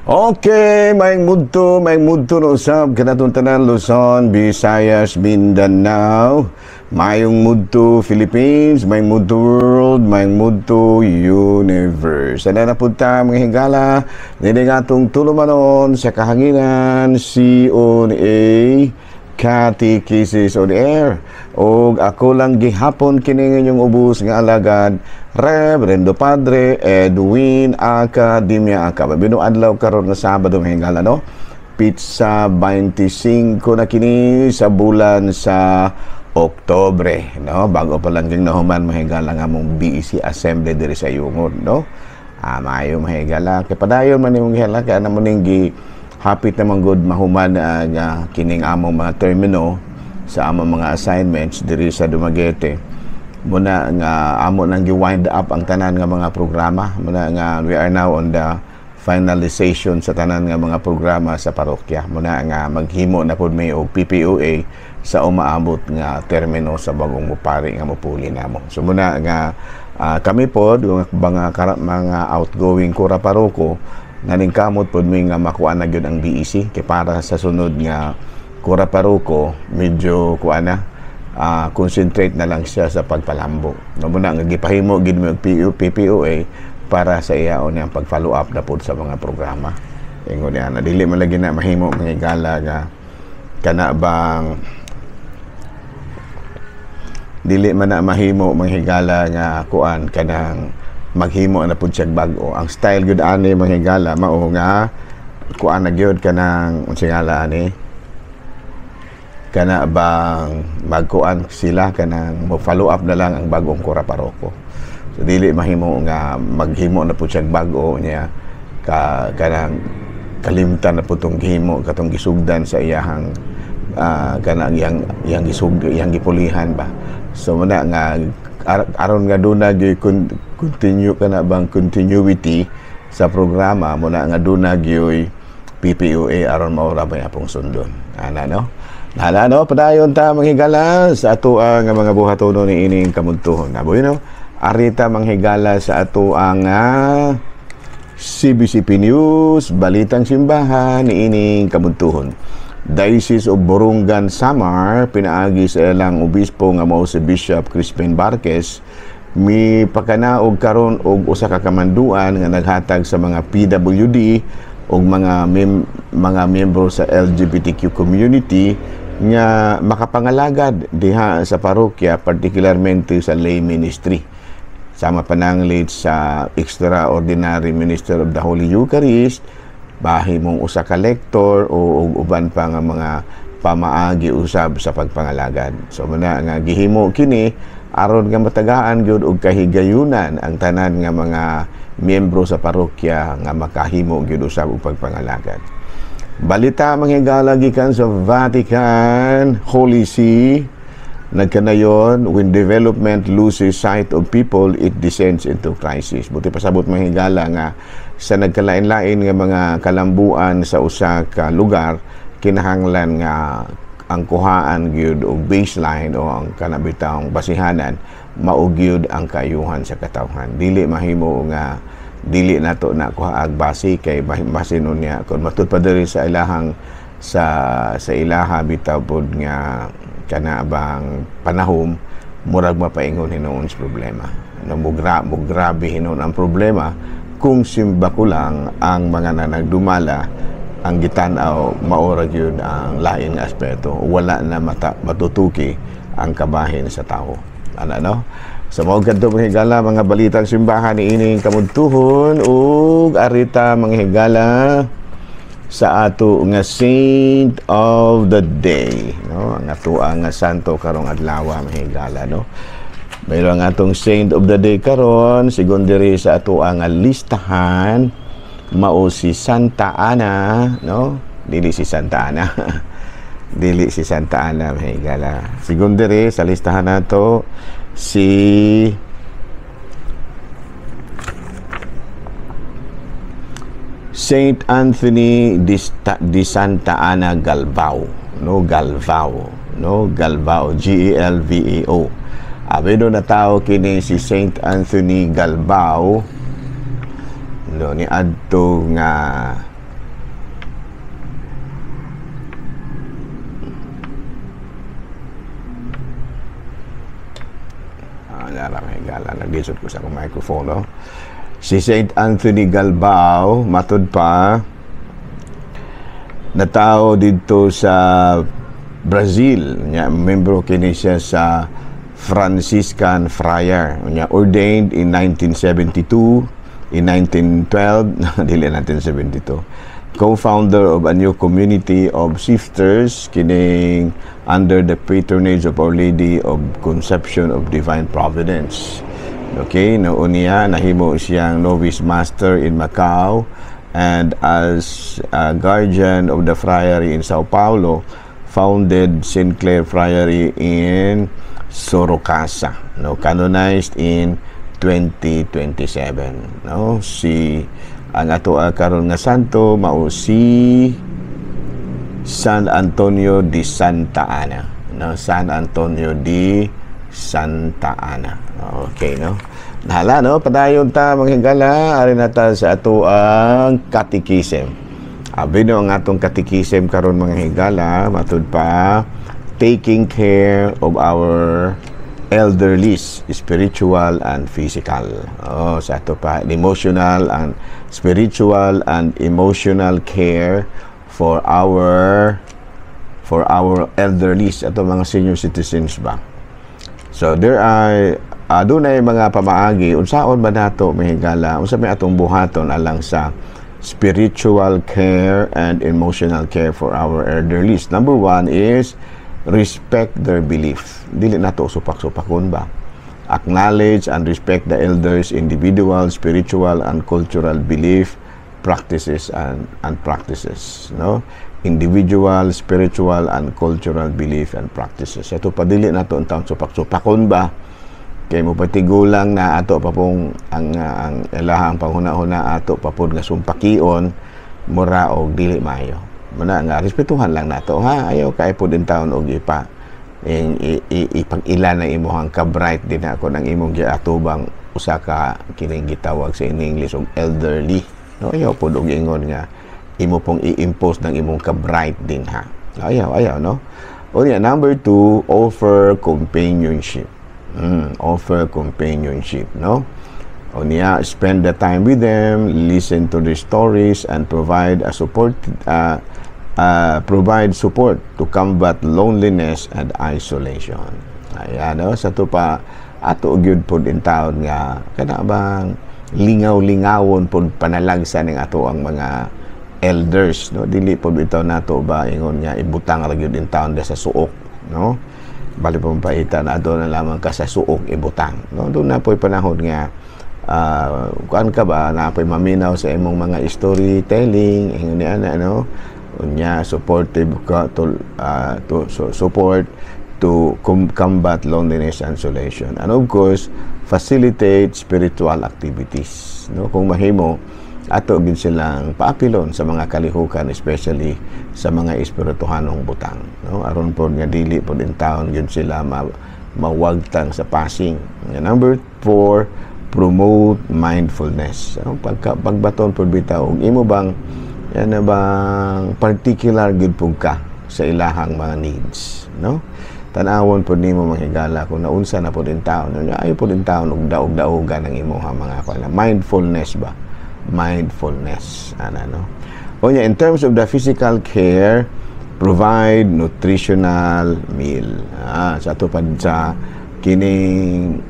Okay, maing mudto no usab kanatong tanan Luzon, Visayas, Mindanao. Mayong mudto Philippines, mayong mudto world, mayong mudto universe. Ana na punta mga higala, nini atong tulumanon sa kahanginan CONA Catechesis on Air. O ako lang gihapon kini inyong ubos nga alagad Reverendo Padre Edwin Academia Acaba. Binuadlaw karon nga Sabado mga higala no. Pizza 25 na kini sa bulan sa Oktobre, no? Bago pa lang yung nahuman mahigala nga mong BEC Assembly diri sa Yungod, no? Maayo mahigala. Kaya padayon man yung higala, kaya naman yung hapit naman good mahuman nga kining among mga termino sa among mga assignments diri sa Dumaguete. Muna nga amo nang gi-wind up ang tanan nga mga programa. Muna nga we are now on the finalization sa tanan nga mga programa sa parokya. Muna nga maghimo na pud may og PPOA sa umaabot nga termino sa bagong mupari nga mupuli namo. So muna nga kami pod mga outgoing kura paroko naning kamot pod mi nga makuha na gyud ang BEC kay para sa sunod nga kura paroko medyo kuana concentrate na lang siya sa pagpalambo. No muna nga gipahimo gid mi og PPOA para sa iyaon ang pag-follow up na pod sa mga programa. Ingon niya na dili man lagi na mahimo mga higala nga kana bang dili man na mahimo manghigala nga kuan kanang maghimo na pud siya bag-o. Ang style gyud ani manghigala mao nga kuan na gyud kanang unsingala ani kana bang magkuan sila kanang mo follow up na lang ang bag-ong kura paroko. So dili mahimo nga maghimo na pud siya bag-o niya kanang kalimtan na pud tong gihimo katong gisugdan sa iyahang kanang yang gipulihan ba. So muna nga aron nga duna gyud continue kana bang continuity sa programa muna nga duna gyud PPOA aron maura ba apong sundon. Ana no? Nala no padayon ta manghigala sa ato ang mga buhatono ni ining kamudtuhon. Naboy no? Arita manghigala sa ato ang CBCP News, Balitang Simbahan ni ining kamudtuhon. Diocese of Borongan, Samar, pinaagi sa ilang obispo nga mao si Bishop Crispin Barquez, mi pakanaog karon og usa ka kamanduan nga naghatag sa mga PWD og mga miyembro sa LGBTQ community nga makapangalagad diha sa parokya, particularmente sa lay ministry. Sama pananglit sa Extraordinary Minister of the Holy Eucharist, bahi mong usa ka lektor o uban pa nga mga pamaagi usab sa pagpangalagad. So muna nga gihimo kini aron nga matagaan gyud og kahigayunan ang tanan nga mga miyembro sa parokya nga makahimo gyud usab og pagpangalagad. Balita manghigala gikan sa Vatican, Holy See, nagkanayon, when development loses sight of people, it descends into crisis. Buti pasabot manghigala nga sa nagkalain-lain nga mga kalambuan sa usa ka lugar, kinahanglan nga ang kuhaan gyud og baseline o ang kanabitawong basihanan mao gyud ang kaayuhan sa katawhan. Dili mahimo nga dili nato na kuhaag base kay basinon niya kun matud pa diri sa ilahang sa ilaha bitaw pod nga kana bang panahom murag mapaingon hinuon sa problema. Mo grabe hinuon ang problema kung simba ko lang ang mga nanagdumala ang gitanaw maura gyud ang lain nga aspeto, wala na matutuki ang kabahin sa tao. Ana no? Sa mga kadto mga higala, mga balitang simbahan ni ining kamudtuhon ug arita mga higala sa ato nga Saint of the Day, no? Ang ato nga santo karong adlaw mga higala, no? Mayroon ang atong Saint of the Day karon, sigon diri sa ato nga listahan mao si Santa Ana, no? Dili si Santa Ana. Dili si Santa Ana mga higala. Sigon diri sa listahan nato si Saint Anthony di Santa Ana Galvao, no? Galvao, no? Galvao, Galvao. Abedo na tao kini si Saint Anthony Galvao no ni adto nga ara higala naglisod ko sa akong microphone, no? Si Saint Anthony Galbao matud pa na tao dito sa Brazil, nya membro kini siya sa Franciscan Friar, nya ordained in 1972, in 1912 dili 1972, co-founder of a new community of shifters kining under the patronage of Our Lady of Conception of Divine Providence. Okay, noon niya nahimo siyang novice master in Macau, and as a guardian of the friary in Sao Paulo, founded St. Clare Friary in Sorocasa, no, canonized in 2027, no. Si ang ato karon nga santo mao si San Antonio de Santa Ana, no, San Antonio de Santa Ana. Okay, no? Nahala, no? Padayon ta, mga higala, ari na ta sa ato ang catechism. Abi no ang atong catechism karon mga higala, matud pa, taking care of our elderly, spiritual and physical. Oh, sa ato pa, emotional and spiritual and emotional care for our elderly, ato mga senior citizens ba. So there are dunay mga pamaagi unsaon ba nato mahigala unsa may atong buhaton alang sa spiritual care and emotional care for our elderly. Number one is respect their belief. Dili nato supak-supakon ba. Acknowledge and respect the elders' individual, spiritual and cultural belief, practices and practices, no? Individual, spiritual and cultural belief and practices. Ito pa dili nato ang taon supak-supakon ba. Kay mo patigulang na ato pa pong ang ilahang panghuna-huna ato pa pud nga sumpakion mura og dili maayo. Muna nga respetuhan lang nato, ha, ayaw kay pud in taon og ipa ipag-ila na imuhang ka-bright din ako ng imong giatubang usa ka kining gitawag sa English og elderly, no. Ayaw pud og ingon nga imo pong i-impose ng imong ka-bright din, ha. Ayaw, no. O niya, number 2, offer companionship. Offer companionship, no. O niya, spend the time with them, listen to their stories and provide support to combat loneliness and isolation. Ayan, no. Sa to pa ato gyud pod in taon nga kana bang lingaw-lingawon pod panalagsa ning ato ang mga elders, no. Dili pod bitaw nato ba ingon nga ibutang ra gyud in taon sa suok, no. Bali pa paita na doon na lamang ka sa suok ibutang, no. Doon na po'y panahon nga kuan ka ba na po'y maminaw sa imong mga storytelling ingon niya na, no. Unya supportive ka to support to combat loneliness and isolation, and of course facilitate spiritual activities, no. Kung mahimo ato gid silang paapilon sa mga kalihukan, especially sa mga espirituhanong butang, no. Aron pod nga dili pod in taon gid sila mawagtang sa passing. Number 4, promote mindfulness. So, pagbaton pod bitaw og imo bang yan na bang particular gid pug ka sa ilahang mga needs, no. Tan-awon pod nimo mahigala kung naunsa na pod in taon, ayo pod in taon og daog-daogan ang imong mga mindfulness ba. Mindfulness, ano. O niya, in terms of the physical care, provide nutritional meal. Sa ato pa sa kining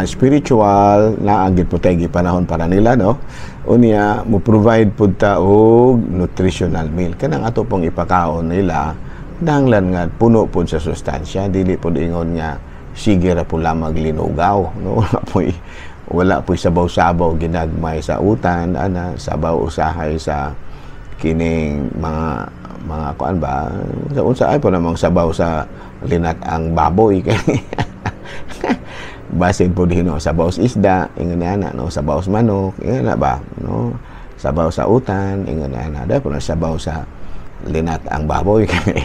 spiritual na agit po tayo panahon para nila, no. O niya, mo provide po ta og nutritional meal. Kanang ato pong ipakaon nila, dahanglan nga puno po sa sustansya, dili po ingon nga sige ra po lamang linugaw, no. Wala po'y sabaw-sabaw ginagmay sa utan, sabaw usahay sa kining mga kuan ba, sa unsa ay po namang sabaw sa linat ang baboy kay basin po din, no, sabaw sa isda ingon na, no, sabaw sa manok ingon na ba, no, sabaw sa utan ingon na da po na sabaw sa linat ang baboy kay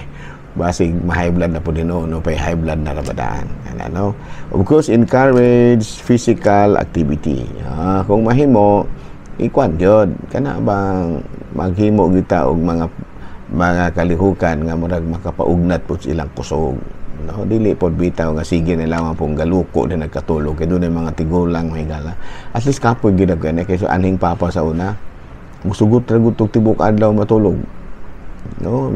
basig ma-high blood na po din, no, pay high blood na rabadaan, ano. Of course, encourage physical activity. Kung mahimo ikuan jud kana bang maghimo kita og mga kalihukan nga murag makapaugnat po ilang kusog, no, dili pod bitaw nga sige na lamang pong galuko din nagkatulog kay doon mga tigulang mahigala. At least kapoy gid kay kaysa anhing papa sa una. Musugot ra gud tibok adlaw matulog. No,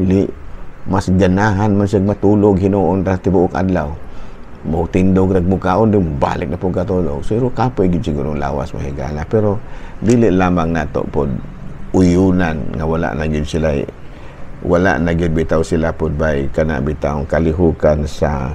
mas ganahan man siya matulog hinuon ra tibuok adlaw. Mo tindog rag mukaon din balik na pong katulog. So kapoy gid siguro lawas mahigala, pero dili lamang nato pod uyunan nga wala na gid sila bitaw sila pod bay kana bitaw kalihukan sa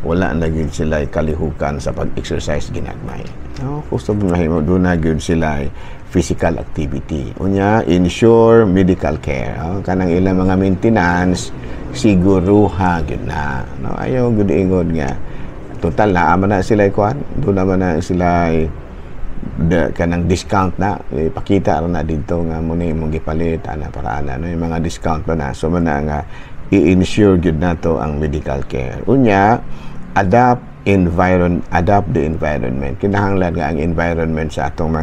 wala na gid sila kalihukan sa pag-exercise ginagmay. No, gusto mahimo do na gid sila physical activity. Unya ensure medical care. Kanang ilang mga maintenance siguruha gid na. No, ayo gud ingod nga total na man na sila kuan, do naman na sila kanang discount na ipakita ra na dito nga mo ni mong gipalit ana para ana no yung mga discount pa na so man na nga i-ensure gid nato ang medical care. Unya adapt the environment. Kinahanglan nga ang environment sa atong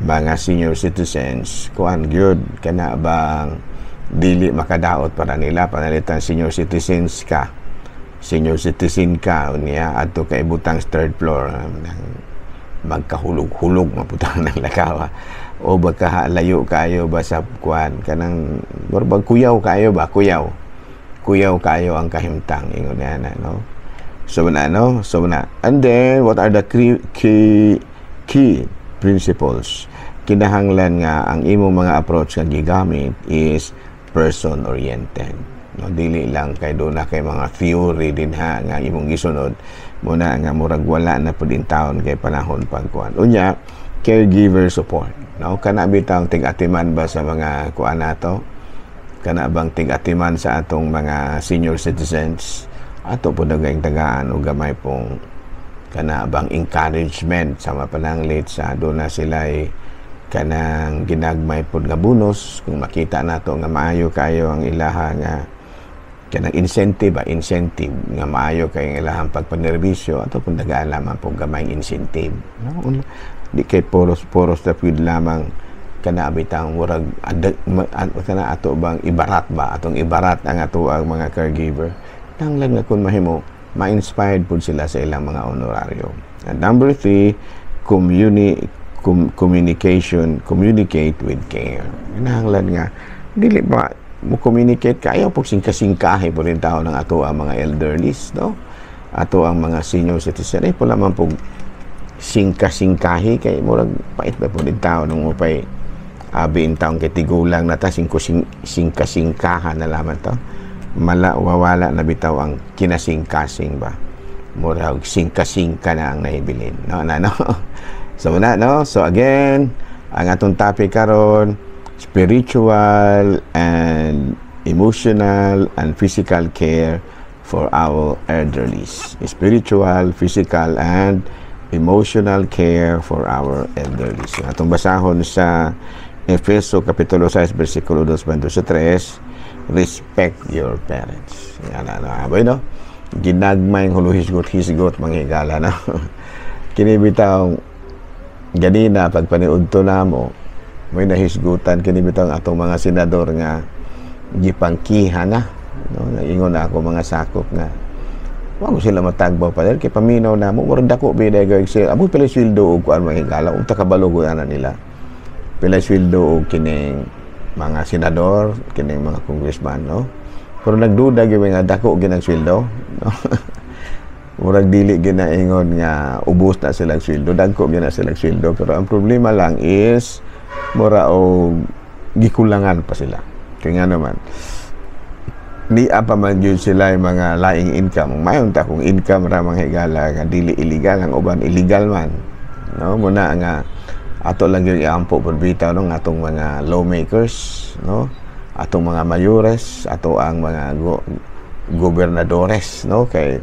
mga senior citizens kuan gyud kana bang dili makadaot para nila panalitan senior citizen ka unya adto kay butang third floor magkahulog-hulog maputang ng lakawa o baka layo kayo ba sa kuan kanang barbag kuyaw kayo kayo ang kahimtang ingon na no so na and then what are the key principles kinahanglan nga ang imong mga approach nga gigamit is person oriented. No, dili lang kay do na kay mga theory din ha nga imong gisunod muna nga murag wala na pud in taon kay panahon pagkuan. Unya caregiver support. No, kana bitang tig-atiman ba sa mga kuan nato? Kana bang tig-atiman sa atong mga senior citizens? Ato pud naging tagaan og gamay pong kana bang encouragement sa mapananglit sa do na sila kanang ginagmay pud nga bonus kung makita nato nga maayo kayo ang ilaha nga kanang incentive nga maayo kay ilahang pagpanerbisyo ato kung dagaan lamang po gamay incentive no? Di kay poros na pud lamang kana bitang murag kana ato bang ibarat ba atong ibarat ang ato ang mga caregiver nanglan nga kun mahimo ma-inspired pud sila sa ilang mga honoraryo. And number 3, communicate with care. Nanglan nga dili ba mo communicate kayo pag singkasingkahe po rin tao ng ato ang mga elderlies, no? Ato ang mga senior citizen. Po naman po singkasingkahe kay murag pait ba po rin tao nung upay abiin taong kay tigulang na ta singkasingkahan na lamang to. Wawala na bitaw ang kinasingkasing ba? Murag singkasingka na ang nahibilin. No? So again, ang atong topic karon spiritual and emotional and physical care for our elderlies. Spiritual, physical, and emotional care for our elderlies. Atong basahon sa Efeso Kapitulo 6, versikulo 2.3, respect your parents. Yan abay no? Ginagmay huluhisgot-hisgot manghigala no? Kinibitaw ganina pagpaniudto namo may nahisgutan kini bitang atong mga senador nga gipangkihan na no ingon na ako mga sakop nga wa mo sila matagbaw pa dahil kay paminaw na mo murag dako biday gayud sila amo pila sweldo og kuan mahigala ug takabalo ana nila pila sweldo og kining mga senador kining mga congressman no pero nagduda gyud nga dako gyud ang sweldo no murag dili ginaingon nga ubos na silang sweldo dagko gyud na silang sweldo pero ang problema lang is mura o gikulangan pa sila kaya nga naman di apa man yun sila yung mga laing income mayon ta kung income ra mga higala nga dili illegal ang uban illegal man no muna nga ato lang yung iampo por bitaw no atong mga lawmakers no atong mga mayores ato ang mga gobernadores no kay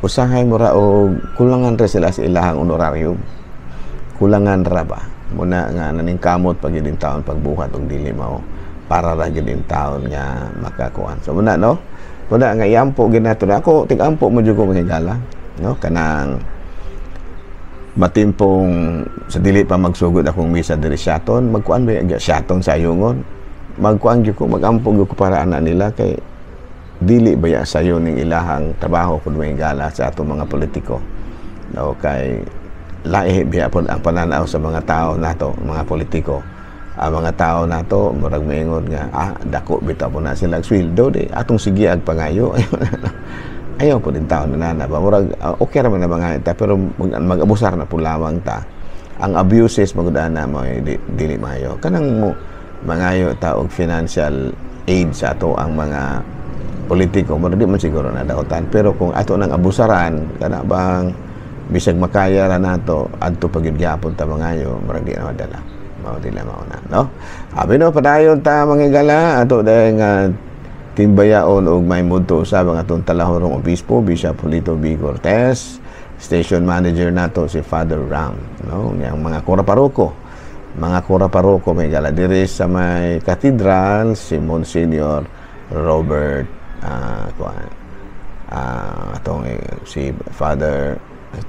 usahay mura o kulangan ra sila sa ilahang honorarium kulangan ra ba muna nga naning kamot pag yun taon pagbuhat og dili mao para ra gyud taon nga makakuan so muna no muna nga iampo ginato na ako tig-ampo mo jud ko mahigala no kanang matimpong sa dili pa magsugod akong misa diri Siaton magkuan ba Siaton sa ayungon magkuan gyud ko magampo gyud ko para ana nila kay dili baya sayo ning ilahang trabaho kun may gala sa atong mga politiko. No, kay lahi biya pod ang pananaw sa mga tao nato, mga politiko. Ang mga tao nato murag moingon nga dako bitaw po na sila sweldo di atong sigiag pangayo. Ayaw po din tao na ba murag okay ra man na mga ita pero mag-abusar na po lamang ta. Ang abuses magudaan na mo dili maayo. Kanang mo mangayo ta og financial aid sa ato ang mga politiko mo di man siguro na daotan pero kung ato nang abusaran kana bang bisag makaya ra nato adto pagyapon ta mangayo murag di na madala mao dila mao na no abi no padayon ta mangigala ato dahil nga timbayaon og may mudto sa mga atong talahorong obispo Bishop Julito B. Cortez, station manager nato si Father Ram, no, yang mga kora paroko may gala diri sa may katedral si Monsignor Robert si Father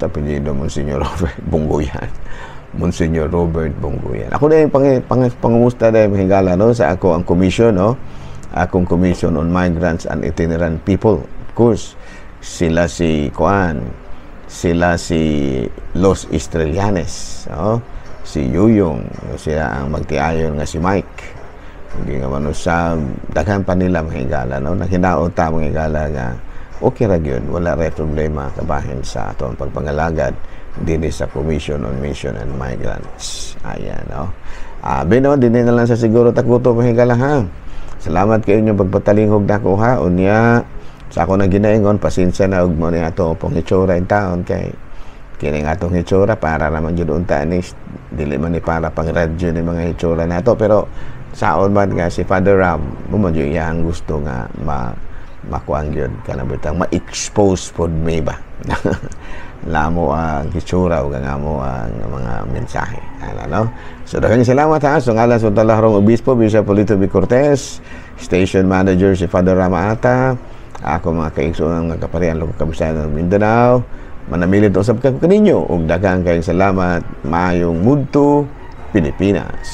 apelyido Monsignor Robert Bungguyan. Monsignor Robert Bungguyan. Ako na yung pangumusta na yung hingala, no, sa ako ang commission, no, akong Commission on Migrants and Itinerant People. Of course, sila si Los Estrelianes, no? Si Yuyong, siya ang magtiayon nga si Mike. Hindi nga man sa daghan pa nila mahigala, no? Naghinaot ta mahigala nga okay ra gyud, wala ray problema kabahin sa aton pagpangalagad dinhi sa Commission on Mission and Migrants. Ayan, no? Bino dinhi na lang sa siguro takuto mahigala ha. Salamat kayo inyong pagpatalingog nako ha. Unya sa ako na ginaingon pasensya na og mo ni ato pong hitsura in taon kay kini nga atong hitsura para naman jud unta ni dili man ni para pang radyo ni mga hitsura nato pero saon man nga si Father Ram mo jud iyang gusto nga makuang yun kanang bitang ma-expose pod may ba lamo ang hitsura o nga mo ang mga mensahe no? So daghang salamat ha so ngalan sa Talahorong Obispo Bishop Julito B. Cortez, station manager si Father Rama Ata, ako mga kaigsoon nga kaparian Lugod Kabisayan ng Mindanao, manamilit usab ka kaninyo ug daghang kayong salamat. Maayong mudto Pilipinas.